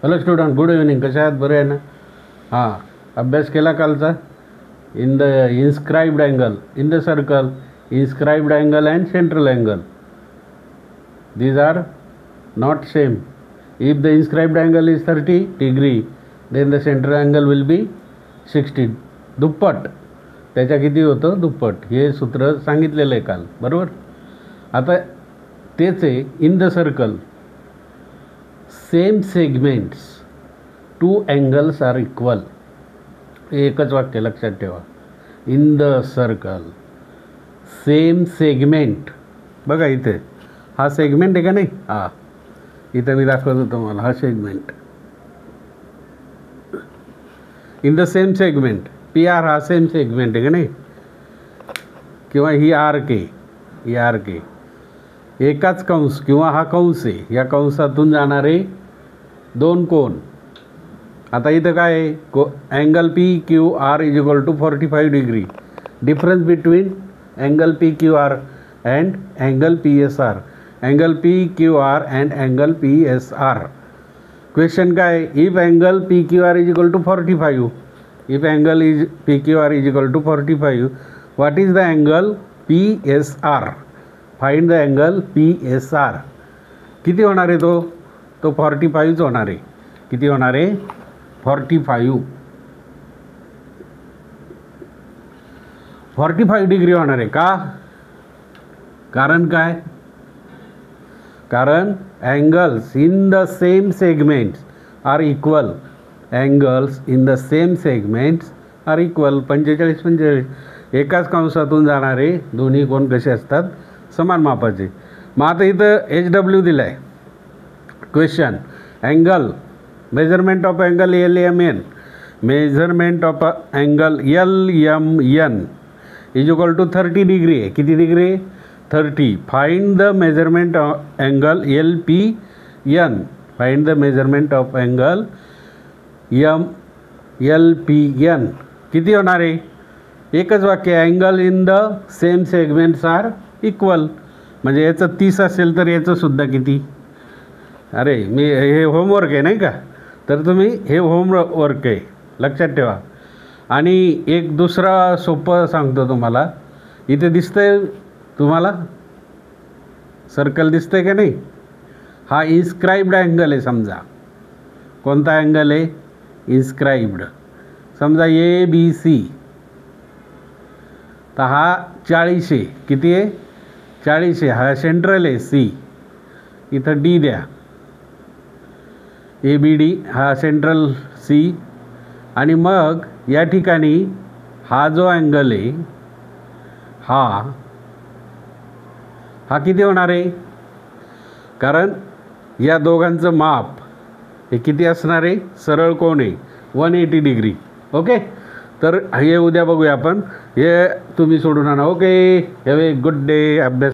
Hello student, good evening. कशा आहात? बरे आहे ना? हां, अभ्यास केला कालचा? In the inscribed angle, in the circle, inscribed angle and central angle, these are not same. If the inscribed angle is 30 degree, then the central angle will be 60. दुप्पट. त्याच्या किती होतं? दुप्पट. हे सूत्र सांगितलेलं आहे काल, बरोबर? आता तेच आहे, in the circle same segments, two angles are equal. हे एकच वाक्य लक्षात ठेवा. In the circle same segment. बघा इथे हा सेगमेंट आहे का नाही? हा, इथं मी दाखवतो तुम्हाला. हा segment in the same segment, P R हा सेम सेगमेंट आहे का नाही? किंवा ही आर के, ही आर के एकाच कंस किंवा हा कंस आहे. या कंसातून जाणारे दोन कोन. आता इथं काय आहे? Angle P Q R is equal to 45 degree. Difference between angle P Q R and angle P S R. Angle P Q R and angle P S R. Question काय? If angle P Q R is equal to 45, if angle is P Q R is equal to 45, what is the angle P S R? Find the angle P S R. किती होणार आहे तो? 45च होणार आहे. किती होणार आहे? 45 डिग्री होणार आहे. का? कारण काय? कारण angles in the same segments are equal. Angles in the same segments are equal. 45 एकाच कंसातून जाणारे दोन्ही कोण कसे असतात? समान मापाचे. मग आता इथं HW दिलं आहे. Question angle, measurement of angle LMN, measurement of angle LMN is equal to 30 degree आहे. किती degree? 30. Find the measurement of angle LPN. Find the measurement of angle LPN. किती होणार आहे? एकच वाक्य. Angle in the same segments are equal. म्हणजे याचं 30 असेल तर याचं सुद्धा किती? अरे मी हे होमवर्क आहे नाही का? तर तुम्ही हे होमवर्क आहे, लक्षात ठेवा. आणि एक दुसरा सोपं सांगतो तुम्हाला. इथे दिसतंय तुम्हाला सर्कल दिसतंय का नाही? हा इन्स्क्राइब्ड अँगल आहे. समजा कोणता अँगल आहे? इन्स्क्राइब्ड. समजा ABC. तर हा 40 आहे. किती आहे? 40 आहे. हा सेंट्रल आहे C. इथं D द्या. ABD हा सेंट्रल C. आणि मग या ठिकाणी हा जो अँगल आहे हा किती होणार आहे? कारण या दोघांचं माप हे किती असणार आहे? सरळ कोण आहे? 180 डिग्री. ओके, तर हे उद्या बघूया आपण. हे तुम्ही सोडून आणा. Okay, have a good day. अभ्यास